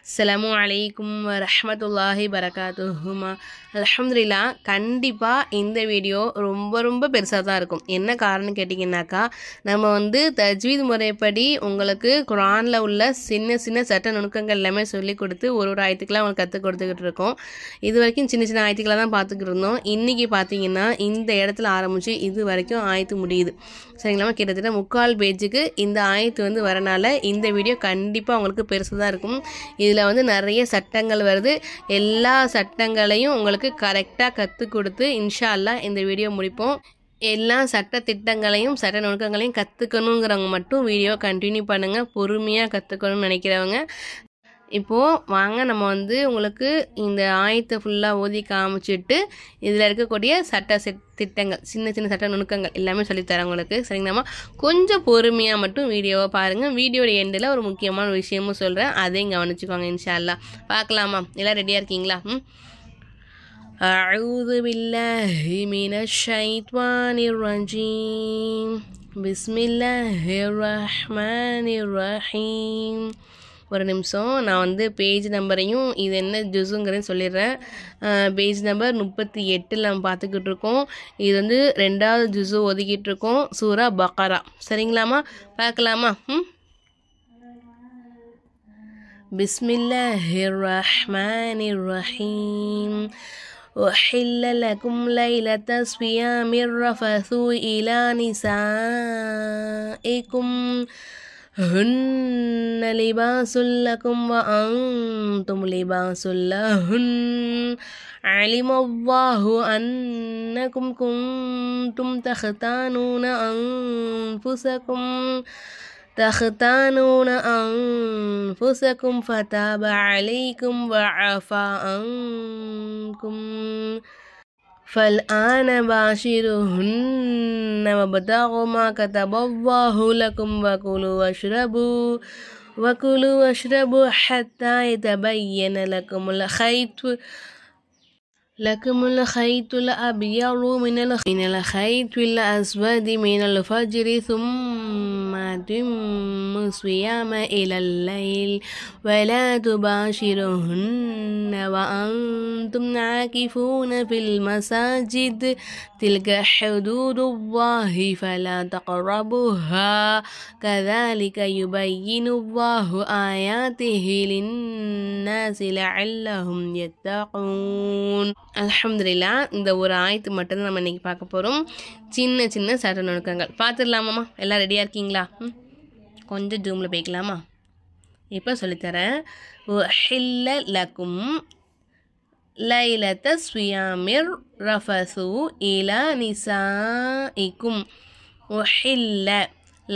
அஸ்ஸலாமு அலைக்கும் வரஹ்மத்துல்லாஹி வரகாத்துஹுமா. அல்ஹம்துலில்லா. கண்டிப்பாக இந்த வீடியோ ரொம்ப பெருசாக தான் இருக்கும். என்ன காரணம் கேட்டிங்கன்னாக்கா, நம்ம தஜ்வீத் முறைப்படி உங்களுக்கு குர்ஆனில் உள்ள சின்ன சட்ட நுணுக்கங்கள் எல்லாமே சொல்லி கொடுத்து ஒரு ஆயத்துக்கெலாம் உங்களுக்கு கற்றுக் கொடுத்துக்கிட்டு இருக்கோம். இது வரைக்கும் சின்ன ஆயத்துக்களாக தான் பார்த்துக்கிட்டு இருந்தோம். இன்றைக்கி பார்த்தீங்கன்னா இந்த இடத்துல ஆரம்பித்து இது வரைக்கும் ஆயத்து முடியுது. சரிங்களா? கிட்டத்தட்ட 3/4 பேஜுக்கு இந்த ஆயத்து வரனால இந்த வீடியோ கண்டிப்பாக உங்களுக்கு பெருசாக தான் இருக்கும். இதில் நிறைய சட்டங்கள் வருது. எல்லா சட்டங்களையும் உங்களுக்கு கரெக்டாக கற்றுக் கொடுத்து இன்ஷா அல்லாஹ் இந்த வீடியோ முடிப்போம். எல்லா சட்ட திட்டங்களையும் சட்ட நுணுக்கங்களையும் கற்றுக்கணுங்கிறவங்க மட்டும் வீடியோ கண்டினியூ பண்ணுங்கள். பொறுமையாக கற்றுக்கணும்னு நினைக்கிறவங்க. இப்போது வாங்க நம்ம உங்களுக்கு இந்த ஆயத்தை ஃபுல்லாக ஓதி காமிச்சிட்டு இதில் இருக்கக்கூடிய திட்டங்கள் சின்ன சட்ட நுணுக்கங்கள் எல்லாமே சொல்லித்தரேன் உங்களுக்கு. சரிங்களாம்மா? கொஞ்சம் பொறுமையாக மட்டும் வீடியோவை பாருங்கள். வீடியோட எண்டில் ஒரு முக்கியமான விஷயமும் சொல்கிறேன், அதையும் கவனிச்சுக்கோங்க இன்ஷா அல்லாஹ். பார்க்கலாமா? எல்லாம் ரெடியாக இருக்கீங்களா? அஊது பில்லாஹி மினஷ் ஷைத்வானிர் ரஜீம். பிஸ்மில்லாஹிர் ரஹ்மானிர் ரஹீம். ஒரு நிமிஷம், நான் பேஜ் நம்பரையும் இது என்ன ஜுஸுங்கிறதையும் சொல்லிடுறேன். பேஜ் நம்பர் 38 நம்ம பார்த்துக்கிட்டு இருக்கோம். இது 2வது ஜுஸு ஒதுக்கிட்டு இருக்கோம், சூரா பக்ரா. சரிங்களாம்மா? பார்க்கலாமா? பிஸ்மில்லாஹிர் ரஹ்மானிர் ரஹீம். أحل لكم ليلة الصيام الرفث إلى نسائكم هن لباس لكم وأنتم لباس لهن علم الله أنكم كنتم تختانون أنفسكم فتاب عليكم وعفى عنكم فالآن باشروهن وابتغوا ما كتب الله لكم وكلوا واشربوا حتى يتبين لكم الخيط الأبيض من الخيط الأسود من الفجر ثم أتموا الصيام إلى الليل ولا تباشروهن وأنتم عاكفون في المساجد تلك حدود الله فلا تقربوها كذلك يبين الله آياته للناس لعلهم يتقون. அல்ஹம்துலில்லா. இந்த ஒரு ஆயத்து மட்டும்தான் நம்ம இன்றைக்கி பார்க்க போகிறோம். சின்ன சட்ட நுணுக்கங்கள் பார்த்துடலாமாம்மா? எல்லாம் ரெடியாக இருக்கீங்களா? கொஞ்சம் ஜூமில் போய்க்கலாமா? இப்போ சொல்லித்தரேன். உஹில்ல லக்கும் லைலத்த ஸ்வியாமிர் ரஃபசு இலா நிசாஇக்கும். உஹில்ல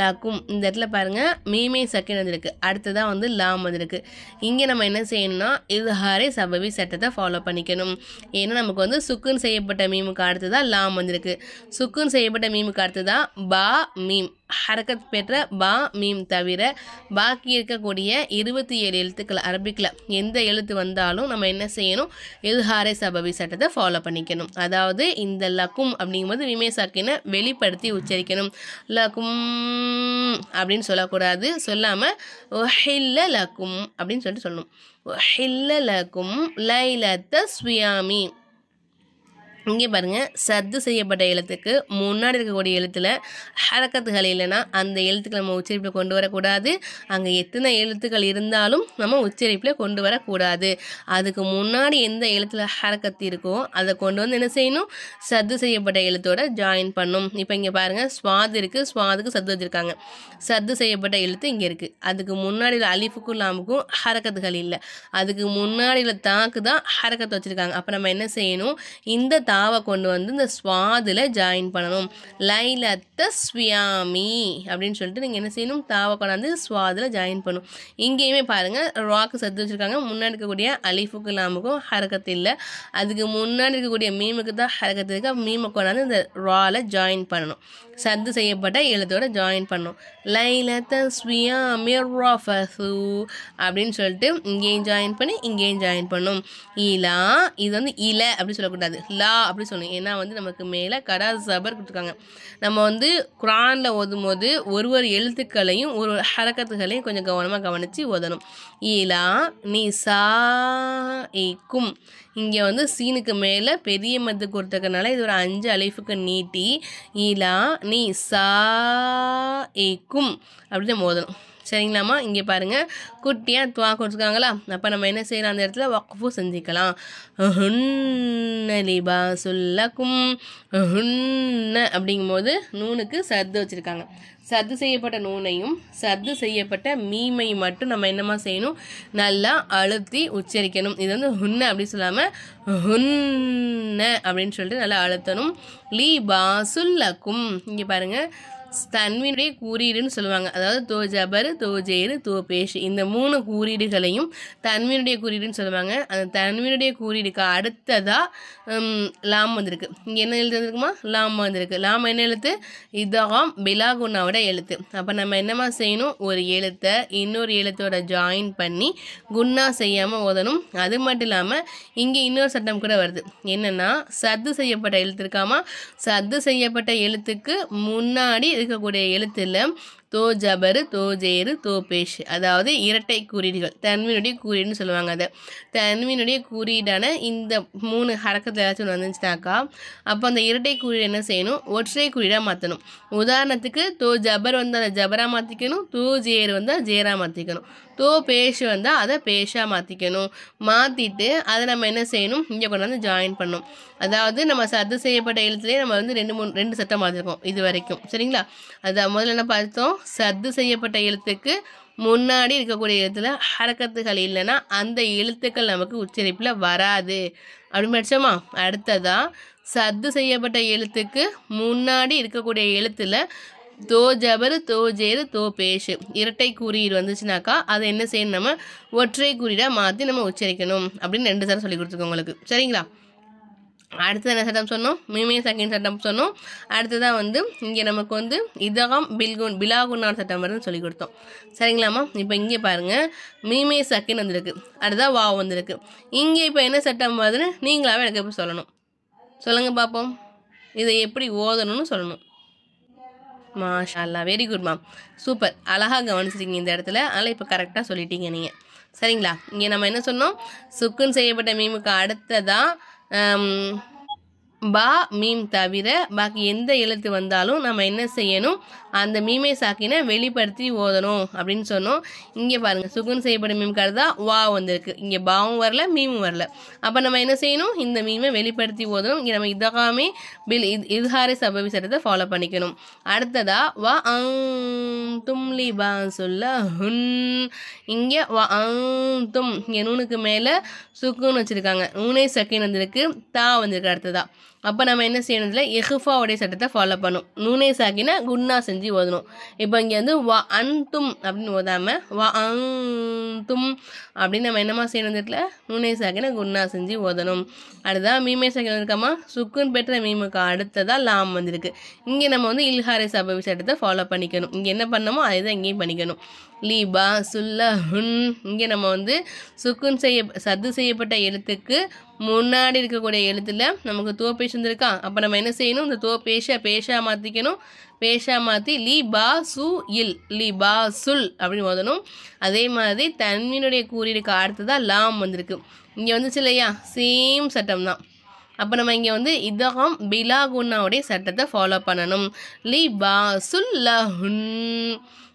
லக்கும். இந்த இடத்துல பாருங்கள், மீமே சக்கின் இருக்குது, அடுத்ததான் லாம் இருக்குது. இங்கே நம்ம என்ன செய்யணும்னா இஸ்ஹாரே சபவி சட்டத்தை ஃபாலோ பண்ணிக்கணும். ஏன்னா நமக்கு சுக்குன் செய்யப்பட்ட மீமுக்கு அடுத்ததான் லாம் இருக்குது. சுக்குன் செய்யப்பட்ட மீமுக்கு அடுத்ததான் பா மீம். ஹரக்கத் பெற்ற பா மீம் தவிர பாக்கி இருக்கக்கூடிய 27 எழுத்துக்கள் அரபிக்கில் எந்த எழுத்து வந்தாலும் நம்ம என்ன செய்யணும்? இஸ்ஹாரே சபவி சட்டத்தை ஃபாலோ பண்ணிக்கணும். அதாவது இந்த லக்கும் அப்படிங்கும்போது மீமே சக்கினை வெளிப்படுத்தி உச்சரிக்கணும். லக்கும் அப்படின்னு சொல்லக்கூடாது. சொல்லாமல் உஹில்ல லக்கும் அப்படின்னு சொல்லிட்டு சொல்லணும். உஹில்ல லக்கும் லைலத்த ஸ்வியாமி. இங்கே பாருங்கள், சத்து செய்யப்பட்ட எழுத்துக்கு முன்னாடி இருக்கக்கூடிய எழுத்தில் ஹரக்கத்துகள் இல்லைன்னா அந்த எழுத்துக்களை நம்ம உச்சரிப்பில் கொண்டு வரக்கூடாது. அங்கே எத்தனை எழுத்துக்கள் இருந்தாலும் நம்ம உச்சரிப்பில் கொண்டு வரக்கூடாது. அதுக்கு முன்னாடி எந்த எழுத்தில் ஹரக்கத்து இருக்கோ அதை கொண்டு என்ன செய்யணும்? சத்து செய்யப்பட்ட எழுத்தோட ஜாயின் பண்ணும். இப்போ இங்கே பாருங்கள், ஸ்வாது இருக்குது, ஸ்வாதுக்கு சத்து வச்சுருக்காங்க. சத்து செய்யப்பட்ட எழுத்து இங்கே இருக்குது. அதுக்கு முன்னாடி அலிஃபுக்கும் லாமுக்கும் ஹரக்கத்துகள் இல்லை. அதுக்கு முன்னாடி தாக்கு தான் ஹரக்கத்து வச்சுருக்காங்க. அப்போ நம்ம என்ன செய்யணும்? இந்த தாவை கொண்டு இந்த ஸ்வாதில் ஜாயின் பண்ணணும். லைலத்த ஸ்வியாமி அப்படின்னு சொல்லிட்டு நீங்கள் என்ன செய்யணும்? தாவை கொண்டாந்து ஸ்வாதில் ஜாயின் பண்ணணும். இங்கேயுமே பாருங்கள், ராக்கு சத்து வச்சுருக்காங்க. முன்னாடி இருக்கக்கூடிய அலிஃபுக்கு லாமுக்கும் ஹரக்கத்து இல்லை. அதுக்கு முன்னாடி இருக்கக்கூடிய மீமுக்கு தான் ஹரக்கத்து இருக்குது. மீமை கொண்டாந்து இந்த ராவில் ஜாயின் பண்ணணும். சத்து செய்யப்பட்ட எழுத்தோட ஜாயின் பண்ணணும். லைலத்த ஸ்வியாமி ரஃபசு அப்படின்னு சொல்லிட்டு இங்கேயும் ஜாயின் பண்ணி இங்கேயும் ஜாயின் பண்ணணும். இலா, இது இல அப்படின்னு சொல்லக்கூடாது. லா அப்படி சொல்லணும். ஏன்னா வந்து நமக்கு மேலே கடா ஜபர் கொடுத்துருக்காங்க. நம்ம வந்து குரானில் ஓதும் போது ஒரு எழுத்துக்களையும் ஒரு ஹரக்கத்துகளையும் கொஞ்சம் கவனமாக கவனித்து ஓதணும். ஈலா நிசா இக்கும், இங்கே வந்து சீனுக்கு மேலே பெரிய மத்து கொடுத்துருக்கனால இது ஒரு 5 அலிஃபுக்கு நீட்டி ஈலா நிசா இக்கும் அப்படி நம்ம ஓதணும். சரிங்களாம்மா? இங்கே பாருங்கள், குட்டியாக துவா கொடுத்துருக்காங்களா? அப்போ நம்ம என்ன செய்யலாம், அந்த இடத்துல வக்ஃபு செஞ்சுக்கலாம். ஹுன்ன லிபாசுல்லக்கும், ஹுன்ன அப்படிங்கும்போது நூனுக்கு சத்து வச்சுருக்காங்க. சத்து செய்யப்பட்ட நூனையும் சத்து செய்யப்பட்ட மீமையும் மட்டும் நம்ம என்னமா செய்யணும், நல்லா அழுத்தி உச்சரிக்கணும். இது வந்து ஹுன்ன அப்படி சொல்லாமல் ஹுன்ன அப்படின்னு சொல்லிட்டு நல்லா அழுத்தணும். லிபாசுல்லக்கும், இங்கே பாருங்கள், தன்வினுடைய கூறீடுன்னு சொல்லுவாங்க. அதாவது தோ ஜபர், தோ ஜேரு, தோ பேஷ், இந்த 3 கூறீடுகளையும் தன்வினுடைய கூறீடுன்னு சொல்லுவாங்க. அந்த தன்வினுடைய கூறீடுக்கு அடுத்ததாக லாம் வந்திருக்கு. இங்கே என்ன எழுத்து இருக்குமா, லாம் வந்திருக்கு. லாம் என்ன எழுத்து, இதகம் பிலாகுன்னாவோட எழுத்து. அப்போ நம்ம என்னமா செய்யணும், ஒரு எழுத்தை இன்னொரு எழுத்தோட ஜாயின் பண்ணி குன்னா செய்யாமல் ஓதணும். அது மட்டும் இல்லாமல் இங்கே இன்னொரு சட்டம் கூட வருது. என்னென்னா, சத்து செய்யப்பட்ட எழுத்து இருக்காமா, சத்து செய்யப்பட்ட எழுத்துக்கு முன்னாடி இருக்கக்கூடிய எழுத்துல தோ ஜபர், தோ ஜேரு, தோ பேஷ், அதாவது இரட்டை குறியீடுகள், தன்வினுடைய குறியீடுன்னு சொல்லுவாங்க. அதை தன்வினுடைய குறியீடான இந்த 3 ஹரக்கத்தில் ஏதாச்சும் வந்துச்சுனாக்கா அப்போ அந்த இரட்டை குறியீடு என்ன செய்யணும், ஒற்றை குறியீடாக மாற்றணும். உதாரணத்துக்கு தோ ஜபர் வந்தால் அதை ஜபராக மாற்றிக்கணும், தோ ஜேரு வந்தால் ஜேராக மாற்றிக்கணும், தோ பேஷ் வந்தால் அதை பேஷாக மாற்றிக்கணும். மாற்றிட்டு அதை நம்ம என்ன செய்யணும், இங்கே கொண்டாந்து ஜாயின் பண்ணணும். அதாவது நம்ம சத்து செய்யப்பட்ட எழுத்துலேயே நம்ம வந்து 2 சட்டம் மாற்றிருக்கோம் இது வரைக்கும். சரிங்களா? அதான் முதல்ல என்ன பார்த்தோம், சத்து செய்யப்பட்ட எழுத்துக்கு முன்னாடி இருக்கக்கூடிய எழுத்துல ஹரக்கத்துகள் இல்லைன்னா அந்த எழுத்துக்கள் நமக்கு உச்சரிப்பில் வராது அப்படின்னு படித்தோமா. அடுத்ததா சத்து செய்யப்பட்ட எழுத்துக்கு முன்னாடி இருக்கக்கூடிய எழுத்துல தோ ஜபர், தோ ஜேரு, தோ பேஷ் இரட்டை குறியீடு வந்துச்சுனாக்கா அதை என்ன செய்யணும், நம்ம ஒற்றை குறியீடாக மாற்றி நம்ம உச்சரிக்கணும் அப்படின்னு 2 சட்டம் சொல்லி கொடுத்துருக்கோம் உங்களுக்கு. சரிங்களா? அடுத்தது என்ன சட்டம் சொன்னோம், மீமே சக்கின் சட்டம் சொன்னோம். அடுத்ததான் வந்து இங்கே நமக்கு வந்து இதகம் பிலாகுன்னார் சட்டம் வருதுன்னு சொல்லி கொடுத்தோம். சரிங்களாம்மா? இப்போ இங்கே பாருங்கள், மீமே சக்கின் வந்திருக்கு, அடுத்ததான் வா வந்திருக்கு. இங்கே இப்போ என்ன சட்டம் வருதுன்னு நீங்களாவே எனக்கு எப்படி சொல்லணும், சொல்லுங்கள் பார்ப்போம். இதை எப்படி ஓதணும்னு சொல்லணும். மாஷா அல்லா, வெரி குட் மேம், சூப்பர், அழகாக கவனிச்சிருக்கீங்க இந்த இடத்துல. அதனால் இப்போ கரெக்டாக சொல்லிட்டீங்க நீங்கள். சரிங்களா? இங்கே நம்ம என்ன சொன்னோம், சுக்குன் செய்யப்பட்ட மீமுக்கு அடுத்ததாக பா மீம் தவிர பாக்கி எந்த எழுத்து வந்தாலும் நம்ம என்ன செய்யணும், அந்த மீமே சாக்கினை வெளிப்படுத்தி ஓதணும் அப்படின்னு சொன்னோம். இங்கே பாருங்கள், சுகுன் செய்யப்பட்ட மீம் கருதா வா வந்திருக்கு, இங்கே பாவும் வரல மீமும் வரல. அப்போ நம்ம என்ன செய்யணும், இந்த மீமை வெளிப்படுத்தி ஓதணும். இங்கே நம்ம இதகாமே இத்ஹாரி சபவி சட்டத்தை ஃபாலோ பண்ணிக்கணும். அடுத்ததா வா தும் லிபா சொல்ல ஹுன், இங்கே வா தும், இங்கே நூனுக்கு மேலே சுக்குன்னு வச்சுருக்காங்க, நூனே சக்கின் வந்திருக்கு, தா வந்திருக்கு அடுத்ததா. அப்போ நம்ம என்ன செய்யணும்ல, எஹ்ஃபாவுடைய சட்டத்தை ஃபாலோ பண்ணும். நூனே சாக்கினா குன்னா செஞ்சு ஓதணும். இப்போ இங்கே வந்து வா அன்தும் அப்படின்னு ஓதாமல் வா தும் அப்படின்னு நம்ம என்னமா செய்யணும், இடத்துல நூனே சாக்கினா குன்னா செஞ்சு ஓதணும். அடுத்ததான் மீமே சாக்கின் இருக்காமா, சுக்குன் பெற்ற மீமுக்கு அடுத்ததாக லாம் வந்திருக்கு. இங்கே நம்ம வந்து இல்ஹாரி சபவி சட்டத்தை ஃபாலோ பண்ணிக்கணும். இங்கே என்ன பண்ணமோ அதை தான் இங்கேயும் பண்ணிக்கணும். லீபா சுல்ல ஹுன், இங்கே நம்ம வந்து சுக்குன் சத்து செய்யப்பட்ட எழுத்துக்கு முன்னாடி இருக்கக்கூடிய எழுத்துல நமக்கு தோ பேஷ் வந்துருக்கா. அப்போ நம்ம என்ன செய்யணும், இந்த தோ பேஷா மாற்றிக்கணும். பேஷா மாற்றி லி பா சு இல், லி பா சுல் அப்படின்னு ஓதணும். அதே மாதிரி தன்வினுடைய கூறியிருக்கு அடுத்ததாக லாம் வந்திருக்கு. இங்கே வந்துச்சு இல்லையா, சேம் சட்டம் தான். அப்போ நம்ம இங்கே வந்து இதகம் பிலாகுன்னாவுடைய சட்டத்தை ஃபாலோ பண்ணணும். லி பா சுல் லஹுன்,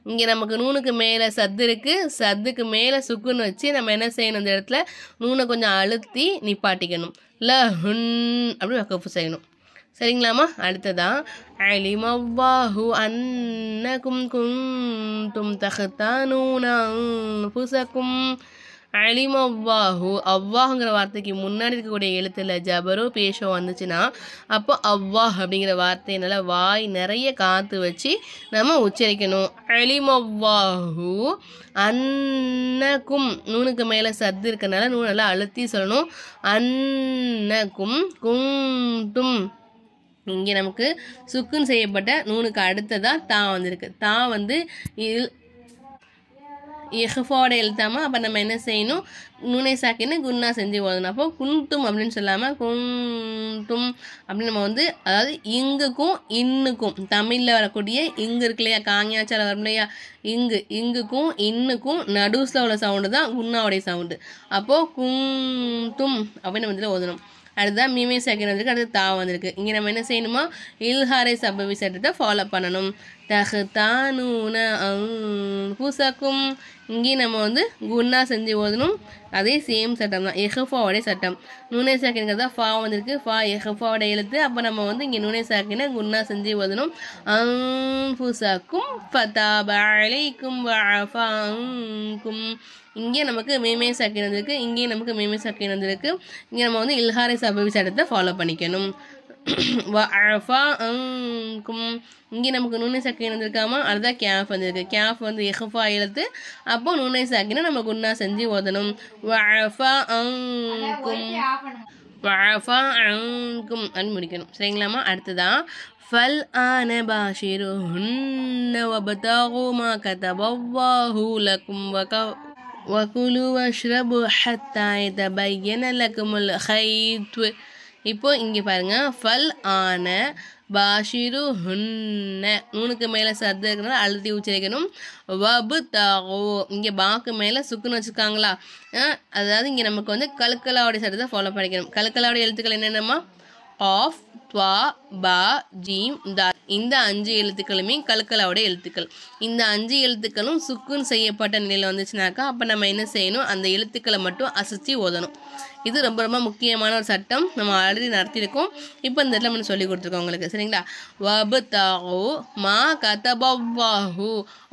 இங்கே நமக்கு நூனுக்கு மேலே சத்து இருக்குது, சத்துக்கு மேலே சுக்குன்னு வச்சு நம்ம என்ன செய்யணும், இந்த இடத்துல நூனை கொஞ்சம் அழுத்தி நிப்பாட்டிக்கணும். லஹுன் அப்படி வக்கஃபு செய்யணும். சரிங்களாம்மா? அடுத்ததான் அலிமல்லாஹு அன்னகும் குன்தும் தஹ்தானூன அன்ஃபுஸகும். அலிமல்லாஹு, அவ்வாஹுங்கிற வார்த்தைக்கு முன்னாடி இருக்கக்கூடிய எழுத்துல ஜபரோ பேஷோ வந்துச்சுன்னா அப்போ அவ்வாஹ் அப்படிங்கிற வார்த்தையை நல்லா வாய் நிறைய காற்று வச்சு நம்ம உச்சரிக்கணும். அலிமல்லாஹு அன்னகும், நூனுக்கு மேலே சத்து இருக்கனால நூன் நல்லா அழுத்தி சொல்லணும். அன்னகும் குன்தும், இங்கே நமக்கு சுக்குன் செய்யப்பட்ட நூனுக்கு அடுத்ததாக தா வந்திருக்கு. தா வந்து இஹ்ஃபாவோட எழுத்தாமா அப்போ நம்ம என்ன செய்யணும் நூனை சாக்கின்னு குன்னா செஞ்சு ஓதணும். அப்போ குன்தும் அப்படின்னு சொல்லாமல் குன்தும் அப்படின்னு நம்ம வந்து அதாவது இங்குக்கும் இன்னுக்கும் தமிழில் வரக்கூடிய இங்கு இருக்கு இல்லையா காங்கியாச்சால வரும் இல்லையா இங்குக்கும் இன்னுக்கும் நடுஸில் உள்ள சவுண்டு தான் குன்னாவுடைய சவுண்டு. அப்போது குன்தும் அப்படின்னு வந்து ஓதணும். அடுத்ததான் மீமே சாக்கின் வந்திருக்கு, அடுத்து தா வந்திருக்கு. இங்கே நம்ம என்ன செய்யணுமா இல்ஹாரை சபவி சட்டத்தை ஃபாலோ பண்ணணும். தஹ்தானூன அன்ஃபுஸக்கும் இங்கேயும் நம்ம வந்து குன்னா செஞ்சு ஓதணும். அதே சேம் சட்டம் தான் எஹ்ஃபாவோடைய சட்டம். நூனை சாக்கின்கிறதா ஃபா வந்திருக்கு, ஃபா எஹ்ஃபாவோட எழுத்து. அப்போ நம்ம வந்து இங்கே நூனை சாக்கினை குன்னா செஞ்சு ஓதணும். அன்ஃபுஸக்கும் ஃபதாப அலைக்கும் வஅஃபா அன்கும் இங்கே நமக்கு மீமே சாக்கின் வந்திருக்கு, இங்கேயும் நமக்கு மீமே சாக்கின் வந்திருக்கு. இங்கே நம்ம வந்து இல்ஹாரை சபவி சட்டத்தை ஃபாலோ பண்ணிக்கணும். வஅஃபா அன்கும் இங்கே நமக்கு நூனை சாக்கின் வந்திருக்காமா அதுதான் கேஃப் வந்திருக்கு. கேஃப் வந்து எஹ்ஃபா எழுத்து. அப்போ நூனை சாக்கினை நம்ம குன்னா செஞ்சு ஓதணும். வஅஃபா அன்கும் வஅஃபா அன்கும் அப்படின்னு முடிக்கணும். சரிங்களாமா? அடுத்ததான் ஃபல் ஆன பாஷிருஹுன்ன வபதகு மா கதபல்லாஹு லக்கும் وكلوا واشربوا حتى يتبين لكم الخيط. இப்போ இங்கே பாருங்க ஃபல் ஆன பாஷிரு ஹுன்ன நூனுக்கு மேலே சர்து இருக்கிறனால அழுத்தி உச்சரிக்கணும். வபு தாகோ இங்கே பாக்கு மேலே சுக்குன்னு வச்சுருக்காங்களா அதாவது இங்கே நமக்கு வந்து கல்கலாவுடைய சட்டத்தை ஃபாலோ பண்ணிக்கணும். கல்கலாவுடைய எழுத்துக்கள் என்னென்னமா ஆஃப் துவா பா ஜீம் தா இந்த 5 எழுத்துக்களுமே கல்கலாவோட எழுத்துக்கள். இந்த 5 எழுத்துக்களும் சுக்குன் செய்யப்பட்ட நிலையில் வந்துச்சுனாக்கா அப்போ நம்ம என்ன செய்யணும் அந்த எழுத்துக்களை மட்டும் அசைச்சி ஓதணும். இது ரொம்ப ரொம்ப முக்கியமான ஒரு சட்டம். நம்ம ஆல்ரெடி நடத்தியிருக்கோம். இப்போ இந்த இடத்துல நம்ம சொல்லி கொடுத்துருக்கோம் உங்களுக்கு. சரிங்களா? வபு தாஹு மா கதபல்லாஹு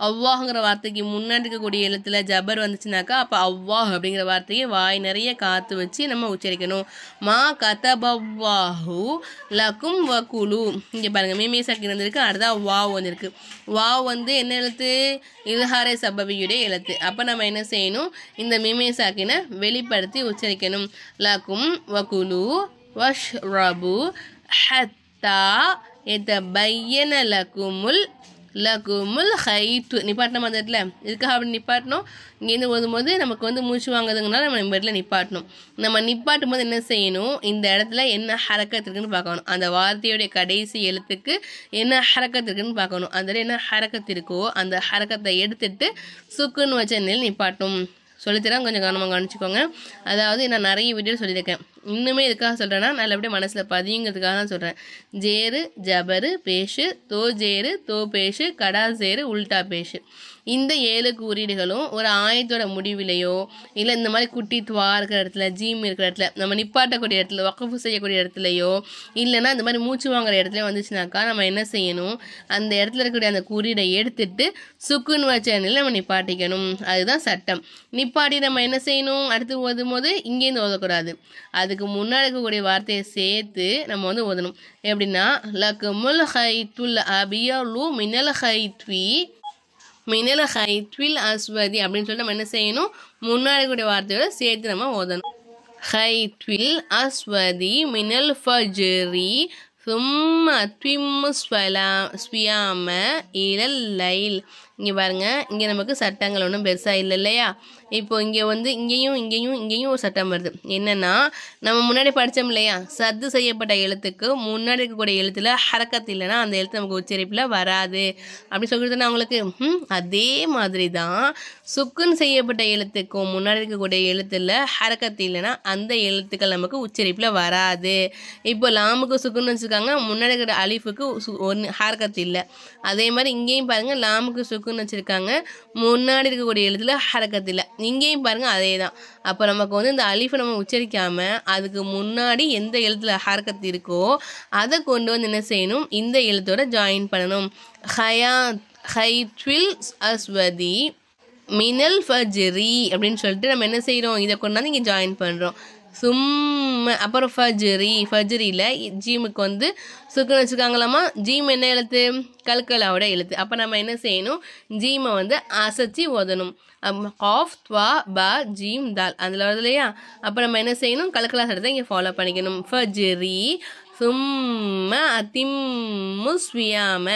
அவ்வாஹுங்கிற வார்த்தைக்கு முன்னாடி இருக்கக்கூடிய எழுத்துல ஜபர் வந்துச்சுனாக்கா அப்போ அவ்வாஹ் அப்படிங்கிற வார்த்தையை வாய் நிறைய காற்று வச்சு நம்ம உச்சரிக்கணும். மா கதபல்லாஹு லக்கும் வகுலு இங்கே பாருங்கள் மீமே சாக்கின் வந்திருக்கு. அடுத்ததான் வாவ் வந்திருக்கு. வாவ் வந்து என்ன எழுத்து இல்ஹாரை சபவியுடைய எழுத்து. அப்போ நம்ம என்ன செய்யணும் இந்த மீமே சாக்கினை வெளிப்படுத்தி உச்சரிக்கணும். லக்கும் வகுலு வஷ்ரபு ஹத்தா யதபய்யன லகுமுல் ஹைத்து நிப்பாட்டணும். அந்த இடத்துல இதுக்காக அப்படி நிப்பாட்டணும். இங்கேருந்து ஓதும்போது நமக்கு வந்து மூச்சு வாங்குறதுங்கனால நம்ம இந்த இடத்துல நிப்பாட்டணும். நம்ம நிப்பாட்டும் போது என்ன செய்யணும் இந்த இடத்துல என்ன ஹரக்கத் இருக்குன்னு பார்க்கணும். அந்த வார்த்தையுடைய கடைசி எழுத்துக்கு என்ன ஹரக்கத் இருக்குன்னு பார்க்கணும். அந்த என்ன ஹரக்கத் இருக்கோ அந்த ஹரக்கத்தை எடுத்துட்டு சுக்குன்னு வச்ச நிலையில் நிப்பாட்டும். சொல்லித்தரேன், கொஞ்சம் கவனமாக கவனிச்சிக்கோங்க. அதாவது நான் நிறைய வீடியோ சொல்லியிருக்கேன். இன்னுமே இதுக்காக சொல்கிறேன்னா நல்லபடியாக மனசில் பதியுங்கிறதுக்காக தான் சொல்கிறேன். ஜேரு ஜபரு பேஷு தோ ஜேரு தோ பேஷு கடா ஜேரு உல்டா பேஷு இந்த 7 குறியீடுகளும் ஒரு ஆயத்தோட முடிவிலையோ இல்லை இந்த மாதிரி குட்டி துவா இருக்கிற இடத்துல ஜீம் இருக்கிற இடத்துல நம்ம நிப்பாட்டக்கூடிய இடத்துல வக்கஃபு செய்யக்கூடிய இடத்துலையோ இல்லைன்னா இந்த மாதிரி மூச்சு வாங்குற இடத்துல வந்துச்சுனாக்கா நம்ம என்ன செய்யணும் அந்த இடத்துல இருக்கக்கூடிய அந்த குறியீடை எடுத்துட்டு சுக்குன்னு வச்ச நிலையில் நம்ம நிப்பாட்டிக்கணும். அதுதான் சட்டம். நிப்பாட்டி நம்ம என்ன செய்யணும் அடுத்து ஓதும் போது இங்கேருந்து ஓதக்கூடாது. அதுக்கு முன்னாடி இருக்கக்கூடிய வார்த்தையை சேர்த்து நம்ம வந்து ஓதணும். எப்படின்னா லக்குமுல் ஹைத்துல் அபியலு மினல் ஹைத்வி மினல் ஹைத்வில் அஸ்வதி அப்படின்னு சொல்லிட்டு நம்ம என்ன செய்யணும் முன்னாடி கூடிய வார்த்தையோட சேர்த்து நம்ம ஓதணும். ஹைத்வில் அஸ்வதி மினல் ஃபஜ்ரி சும்ம அத்விம்மு ஸ்வியாம இலல் லைல். இங்கே பாருங்கள் இங்கே நமக்கு சட்டங்கள் ஒன்றும் பெருசாக இல்லை இல்லையா? இப்போ இங்கே வந்து இங்கேயும் ஒரு சட்டம் வருது. என்னென்னா நம்ம முன்னாடி படித்தோம் இல்லையா சத்து செய்யப்பட்ட எழுத்துக்கு முன்னாடி இருக்கக்கூடிய எழுத்தில் ஹரக்கத் இல்லைன்னா அந்த எழுத்து நமக்கு உச்சரிப்பில் வராது அப்படி சொல்லிட்டு அவங்களுக்கு அதே மாதிரி தான் சுக்குன்னு செய்யப்பட்ட எழுத்துக்கும் முன்னாடி இருக்கக்கூடிய எழுத்தில் ஹரக்கத் இல்லைன்னா அந்த எழுத்துக்கள் நமக்கு உச்சரிப்பில் வராது. இப்போ லாமுக்கு சுக்குன்னு வச்சுருக்காங்க, முன்னாடி இருக்கிற அலிஃபுக்கு ஒன்று ஹரக்கத் இல்லை. அதே மாதிரி இங்கேயும் பாருங்கள் லாமுக்கு சுக்குன்னு வச்சுருக்காங்க, முன்னாடி இருக்கக்கூடிய எழுத்தில் ஹரக்கத் இல்லை. இங்கேயும் பாருங்கள் அதே தான். அப்போ நமக்கு வந்து இந்த அலிஃபை நம்ம உச்சரிக்காமல் அதுக்கு முன்னாடி எந்த எழுத்தில் ஹரக்கத் இருக்கோ அதை கொண்டு வந்து என்ன செய்யணும் இந்த எழுத்தோட ஜாயின் பண்ணணும். ஹைத்வில் அஸ்வதி மினல் ஃபஜ்ரி அப்படின்னு சொல்லிட்டு நம்ம என்ன செய்கிறோம் இதை கொண்டாந்து இங்கே ஜாயின் பண்ணுறோம். சும்ம அப்புறம் ஃபஜ்ரியில் ஜீமுக்கு வந்து சுக்குன்னு வச்சுருக்காங்களாமா. ஜீம் என்ன எழுத்து கல்கலாவோட எழுத்து. அப்போ நம்ம என்ன செய்யணும் ஜீமை வந்து அசைச்சி ஓதணும். காஃப் துவா பா ஜீம் தால் அதில் வருது இல்லையா? அப்போ நம்ம என்ன செய்யணும் கல்கலா சட்டத்தை இங்கே ஃபாலோ பண்ணிக்கணும். ஃபஜ்ரி சும்ம அதிம்மு ஸ்வியாம.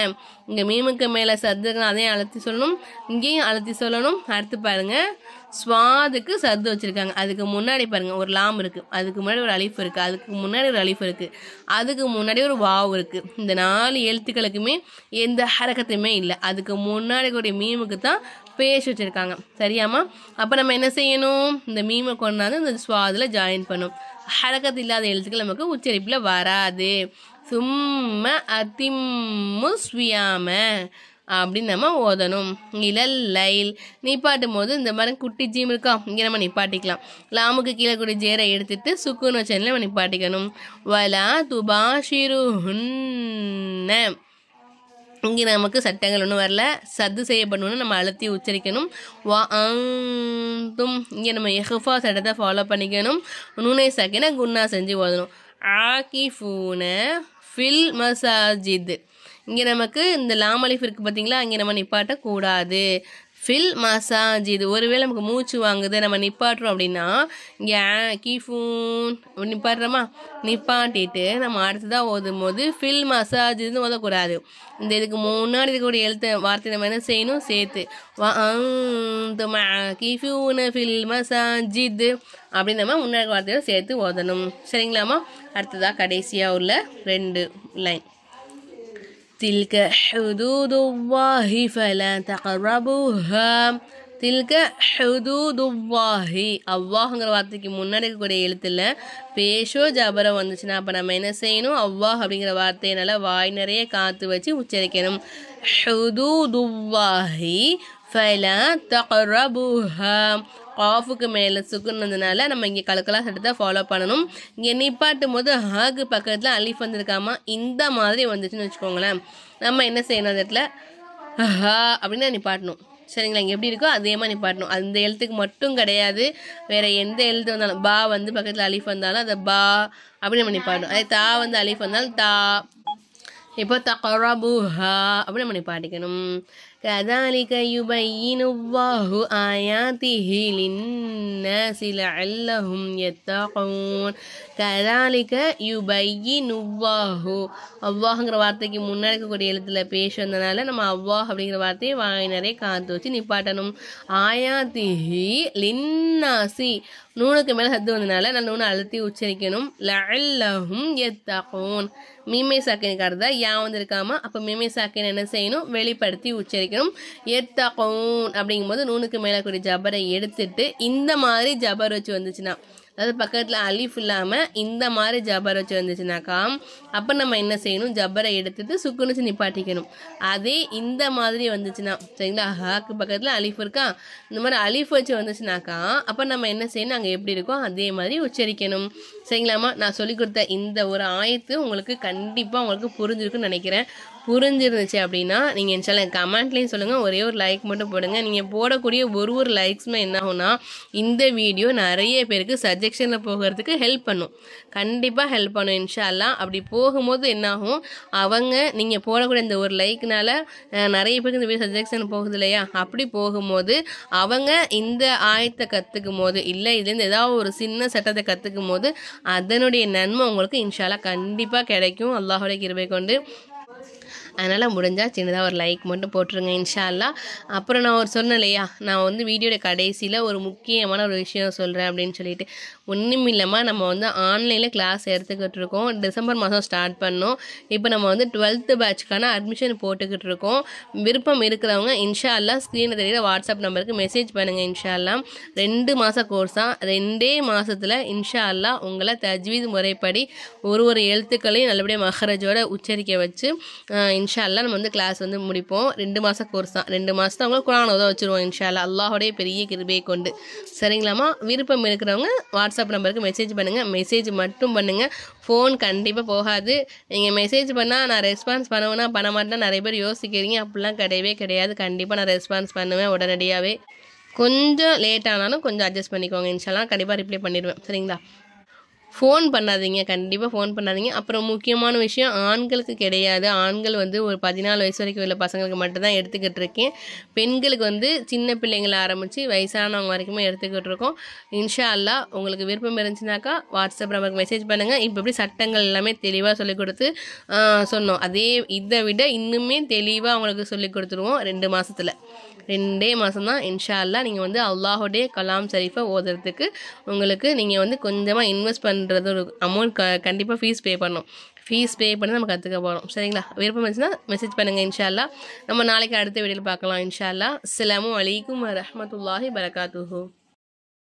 இங்கே மீமுக்கு மேலே சத்துக்கு அதையும் அழுத்தி சொல்லணும், இங்கேயும் அழுத்தி சொல்லணும். அடுத்து பாருங்கள், ஸ்வாதுக்கு சத்து வச்சுருக்காங்க. அதுக்கு முன்னாடி பாருங்கள் ஒரு லாம் இருக்குது, அதுக்கு முன்னாடி ஒரு அலிஃப் இருக்குது, அதுக்கு முன்னாடி ஒரு அலிஃப் இருக்குது, அதுக்கு முன்னாடி ஒரு வாவ் இருக்குது. இந்த 4 எழுத்துக்களுக்குமே எந்த ஹரக்கத்துமே இல்லை. அதுக்கு முன்னாடி கூடிய மீமுக்கு தான் பேஷ் வச்சுருக்காங்க. சரியாமா? அப்போ நம்ம என்ன செய்யணும், இந்த மீமை கொண்டாந்து இந்த ஸ்வாதில் ஜாயின் பண்ணும். ஹரக்கத்து இல்லாத எழுத்துக்கள் நமக்கு உச்சரிப்பில் வராது. சும்ம அதிம்மு ஸ்வியாம அப்படின்னு நம்ம ஓதணும். இலல் லைல் நிப்பாட்டும் போது இந்த மாதிரி குட்டி ஜீம் இருக்கா, இங்கே நம்ம நிப்பாட்டிக்கலாம். லாமுக்கு கீழே கூடிய ஜேரை எடுத்துட்டு சுக்குன்னு வச்சனில் நம்ம நிப்பாட்டிக்கணும். வலா துபாஷிருஹுன்ன. இங்கே நமக்கு சட்டங்கள் ஒன்றும் வரல, சத்து செய்யப்படணும்னு நம்ம அழுத்தி உச்சரிக்கணும். வா தும் இங்கே நம்ம எஹ்ஃபா சட்டத்தை ஃபாலோ பண்ணிக்கணும். நூனை சக்கின குன்னா செஞ்சு ஓதணும். ஆகிஃபூன ஃபில் மசாஜித். இங்கே நமக்கு இந்த லாம் அலிஃப் இருக்குது பார்த்தீங்களா, இங்கே நம்ம நிப்பாட்டக்கூடாது. ஃபில் மசாஜித். ஒருவேளை நமக்கு மூச்சு வாங்குது, நம்ம நிப்பாட்டுறோம் அப்படின்னா இங்கே கீஃபூன் நிப்பாட்டுறோமா, நிப்பாட்டிட்டு நம்ம அடுத்ததாக ஓதும் போது ஃபில் மசாஜித்னு ஓதக்கூடாது. இந்த இதுக்கு முன்னாடி இருக்கக்கூடிய எழுத்து வார்த்தை நம்ம என்ன செய்யணும், சேர்த்து கீஃபூன ஃபில் மசாஜித் அப்படின்னு நம்ம முன்னாடி வார்த்தையோட சேர்த்து ஓதணும். சரிங்களாமா? அடுத்ததாக கடைசியாக உள்ள 2 லைன். تلك حدود الله فلا تقربوها. تلك حدود الله. அல்லாஹ்ங்கிற வார்த்தைக்கு முன்னாடி இருக்கக்கூடிய எழுத்துல பேஷோ ஜபரோ வந்துச்சுன்னா அப்போ நம்ம என்ன செய்யணும், அல்லாஹ் அப்படிங்கிற வார்த்தையை நல்லா வாய் நிறைய காற்று வச்சு உச்சரிக்கணும். ஹுதூதுல்லாஹி ஃபலா தக்ரபூஹா. காஃபுக்கு மேலே சுக்குனதுனால நம்ம இங்கே கலக்கலா சட்டத்தை ஃபாலோ பண்ணணும். இங்கே நிப்பாட்டும் போது ஹாக்கு பக்கத்தில் அலிஃப் வந்திருக்காமா, இந்த மாதிரி வந்துச்சுன்னு வச்சுக்கோங்களேன். நம்ம என்ன செய்யணும், அந்த இடத்துல ஹா அப்படின்னு நிப்பாட்டணும். சரிங்களா? இங்கே எப்படி இருக்கோ அதே மாதிரி நிப்பாட்டணும். அந்த எழுத்துக்கு மட்டும் கிடையாது, வேறு எந்த எழுத்து வந்தாலும் பா வந்து பக்கத்தில் அலிஃப் வந்தாலும் அதை பா அப்படின்னு நம்ம நிப்பாட்டணும். அதே தா வந்து அலிஃப் வந்தாலும் தா. இப்போ தக்ரபூஹா அப்படின்னு நம்ம நிப்பாட்டிக்கணும். كذلك يبين الله آياته للناس لعلهم يتقون. كذلك يبين الله. அல்லாஹ்ங்கிற வார்த்தைக்கு முன்னாடி இருக்கக்கூடிய எழுத்துல பேசுறதுனால நம்ம அல்லாஹ் அப்படிங்கிற வார்த்தையை வாய் நிறைய காத்து வச்சு நிப்பாட்டணும். ஆயாத்திஹி லின்னாசி. நூனுக்கு மேலே சத்து வந்ததுனால நான் நூனை அழுத்தி உச்சரிக்கணும். லஅல்லஹும் யத்தகூன். மீமை சாக்கினுக்காரதா யா வந்திருக்காம, அப்போ மீமை சாக்கின் என்ன செய்யணும், வெளிப்படுத்தி உச்சரிக்கணும். யத்தகூன் அப்படிங்கும்போது நூனுக்கு மேலே கூடிய ஜபரை எடுத்துட்டு இந்த மாதிரி ஜபர் வச்சு வந்துச்சுன்னா, அதாவது பக்கத்தில் அலிஃப் இல்லாமல் இந்த மாதிரி ஜபர் வச்சு வந்துச்சுனாக்கா அப்போ நம்ம என்ன செய்யணும், ஜபரை எடுத்துட்டு சுக்குன்னு நிப்பாட்டிக்கணும். அதே இந்த மாதிரி வந்துச்சுன்னா, சரிங்களா, ஹாக்கு பக்கத்தில் அலிஃப் இருக்கா, இந்த மாதிரி அலிஃப் வச்சு வந்துச்சுனாக்கா அப்போ நம்ம என்ன செய்யணும், அங்கே எப்படி இருக்கோ அதே மாதிரி உச்சரிக்கணும். சரிங்களாம்மா? நான் சொல்லிக் கொடுத்த இந்த ஒரு ஆயத்து உங்களுக்கு கண்டிப்பாக உங்களுக்கு புரிஞ்சிருக்குன்னு நினைக்கிறேன். புரிஞ்சிருந்துச்சு அப்படின்னா நீங்கள் இன்ஷால்லா கமெண்ட்லேயும் சொல்லுங்கள், ஒரே ஒரு லைக் மட்டும் போடுங்க. நீங்கள் போடக்கூடிய ஒரு லைக்ஸுமே என்ன ஆகும்னா இந்த வீடியோ நிறைய பேருக்கு சஜெக்ஷனில் போகிறதுக்கு ஹெல்ப் பண்ணும், கண்டிப்பாக ஹெல்ப் பண்ணும் இன்ஷால்லா. அப்படி போகும்போது என்னாகும், அவங்க நீங்கள் போடக்கூடிய இந்த ஒரு லைக்னால நிறைய பேருக்கு இந்த வீடியோ சஜெக்ஷன் போகுது இல்லையா, அப்படி போகும்போது அவங்க இந்த ஆயத்தை கற்றுக்கும் போது இல்லை இதுலேருந்து ஏதாவது ஒரு சின்ன சட்டத்தை கற்றுக்கும் போது அதனுடைய நன்மை உங்களுக்கு இன்ஷால்லா கண்டிப்பாக கிடைக்கும் அல்லாஹ்வுடைய கிருபை கொண்டு. அதனால் முடிஞ்சால் சின்னதாக ஒரு லைக் மட்டும் போட்டுருங்க இன்ஷா அல்லா. அப்புறம் நான் ஒரு சொன்னேன் இல்லையா, நான் வந்து வீடியோட கடைசியில் ஒரு முக்கியமான ஒரு விஷயம் சொல்கிறேன் அப்படின்னு சொல்லிட்டு, ஒன்றும் இல்லாமல் நம்ம வந்து ஆன்லைனில் கிளாஸ் எடுத்துக்கிட்டு இருக்கோம். டிசம்பர் மாதம் ஸ்டார்ட் பண்ணோம். இப்போ நம்ம வந்து 12th பேட்ச்க்கான அட்மிஷன் போட்டுக்கிட்டு இருக்கோம். விருப்பம் இருக்கிறவங்க இன்ஷா அல்லா ஸ்க்ரீனில் தெரியுற வாட்ஸ்அப் நம்பருக்கு மெசேஜ் பண்ணுங்கள். இன்ஷா அல்லா 2 மாத கோர்ஸ் தான். 2 மாதத்தில் இன்ஷா அல்லா உங்களை தஜ்வீத் முறைப்படி ஒரு எழுத்துக்களையும் நல்லபடியாக மஹரஜோட உச்சரிக்க வச்சு இன்ஷா அல்லா நம்ம வந்து கிளாஸ் வந்து முடிப்போம். 2 மாத கோர்ஸ் தான். 2 மாதத்தை அவங்களுக்கு குர்ஆன் ஓத வச்சுருவோம் இன்ஷா அல்லா அல்லாஹ்வுடைய பெரிய கிருபையை கொண்டு. சரிங்களாம்மா? விருப்பம் இருக்கிறவங்க வாட்ஸ்அப் நம்பருக்கு மெசேஜ் பண்ணுங்கள். மெசேஜ் மட்டும் பண்ணுங்கள், ஃபோன் கண்டிப்பாக போகாது. நீங்கள் மெசேஜ் பண்ணால் நான் ரெஸ்பான்ஸ் பண்ணுவேன்னா பண்ண மாட்டேன் நிறைய பேர் யோசிக்கிறீங்க, அப்படிலாம் கிடையவே கிடையாது. கண்டிப்பாக நான் ரெஸ்பான்ஸ் பண்ணுவேன் உடனடியாகவே. கொஞ்சம் லேட் ஆனாலும் கொஞ்சம் அட்ஜஸ்ட் பண்ணிக்கோங்க இன்ஷா அல்லா, கண்டிப்பாக ரிப்ளை பண்ணிடுவேன். சரிங்களா? ஃபோன் பண்ணாதீங்க, கண்டிப்பாக ஃபோன் பண்ணாதீங்க. அப்புறம் முக்கியமான விஷயம், ஆண்களுக்கு கிடையாது. ஆண்கள் வந்து ஒரு 14 வயசு வரைக்கும் உள்ள பசங்களுக்கு மட்டும்தான் எடுத்துக்கிட்டு இருக்கேன். பெண்களுக்கு வந்து சின்ன பிள்ளைங்களை ஆரம்பித்து வயசானவங்க வரைக்குமே எடுத்துக்கிட்டு இருக்கோம். இன்ஷா அல்லாஹ் உங்களுக்கு விருப்பம் இருந்துச்சுனாக்கா வாட்ஸ்அப் நமக்கு மெசேஜ் பண்ணுங்கள். இப்போ எப்படி சட்டங்கள் எல்லாமே தெளிவாக சொல்லிக் கொடுத்து சொன்னோம், அதே இதை விட இன்னுமே தெளிவாக அவங்களுக்கு சொல்லிக் கொடுத்துருவோம் 2 மாதத்தில். 2 மாதம்தான் இன்ஷா அல்லாஹ். நீங்கள் வந்து அல்லாஹுடைய கலாம் ஷரீஃபை ஓதுறதுக்கு உங்களுக்கு நீங்கள் வந்து கொஞ்சமாக இன்வெஸ்ட் பண்ணுறது ஒரு அமௌண்ட் கண்டிப்பாக ஃபீஸ் பே பண்ணணும். ஃபீஸ் பே பண்ணி நம்ம கற்றுக்க போகிறோம். சரிங்களா? விருப்பம் இருந்துச்சுன்னா மெசேஜ் பண்ணுங்கள் இன்ஷா அல்லாஹ். நம்ம நாளைக்கு அடுத்த வீடியோவில் பார்க்கலாம் இன்ஷா அல்லாஹ். அஸ்ஸலாமு அலைக்கும் வரஹ்மத்துல்லாஹி பரகாத்துஹு.